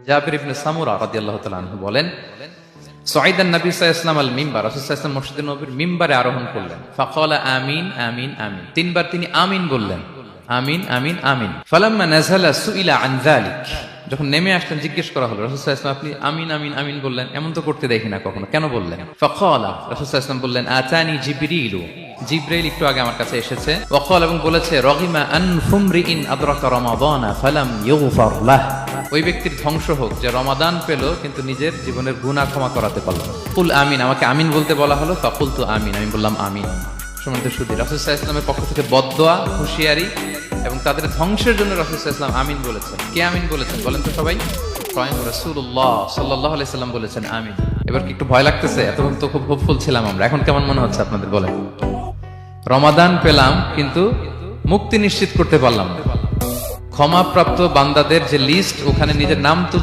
জাবির ইবনে সামুরা রাদিয়াল্লাহু তাআলা আনহু বলেন, সাইদান নবী সাল্লাল্লাহু আলাইহি ওয়াসাল্লাম আল মিম্বার, রাসূল সাল্লাল্লাহু আলাইহি ওয়াসাল্লাম মসজিদে নববীর মিম্বারে আরোহণ করলেন। ফাকালা আমিন আমিন আমিন, তিনবার তিনি আমিন বললেন, আমিন আমিন আমিন। ফালাম্মা নাযালা সুইলা আন যালিক, যখন নেমে আসলেন জিজ্ঞেস করা হলো, রাসূল সাল্লাল্লাহু আলাইহি ওয়াসাল্লাম আপনি আমিন আমিন আমিন বললেন, এমন তো করতে দেখি না কখনো, কেন বললেন? ফাকালা, রাসূল সাল্লাল্লাহু আলাইহি ওয়াসাল্লাম বললেন, আতানি জিবরিলু, জিব্রাইল একটু আগে আমার কাছে এসেছে। ওয়াকাল, এবং বলেছে, রগিমা আন ফুমরিইন আদরাকা রমাদানা ফালাম ইউগফার লাহ, ওই ব্যক্তির ধ্বংস হোক যে রমাদান পেল কিন্তু নিজের জীবনের গুনাহ ক্ষমা করাতে পারল না। কুল আমিন, আমাকে আমিন বলতে বলা হলো, ফাকুলতু আমিন, আমি বললাম আমিন। সম্মানিত সুধী, রাসূল সাল্লাল্লাহু আলাইহি ওয়াসাল্লামের পক্ষ থেকে বদদোয়া, হুঁশিয়ারি এবং তাদের ধ্বংসের জন্য রাসূল সাল্লাল্লাহু আলাইহি ওয়াসাল্লাম আমিন বলেছেন। কে আমিন বলেছেন বলেন তো সবাই? স্বয়ং রাসূলুল্লাহ সাল্লাল্লাহু আলাইহি ওয়াসাল্লাম বলেছেন আমিন। এবার কি একটু ভয় লাগতেছে? এতক্ষণ তো খুব হোপফুল ছিলাম আমরা, এখন কেমন মনে হচ্ছে আপনাদের বলেন? রমাদান পেলাম কিন্তু মুক্তি নিশ্চিত করতে পারলাম না। ক্ষমাপ্রাপ্ত বান্দাদের যে লিস্ট, ওখানে নিজের নাম তো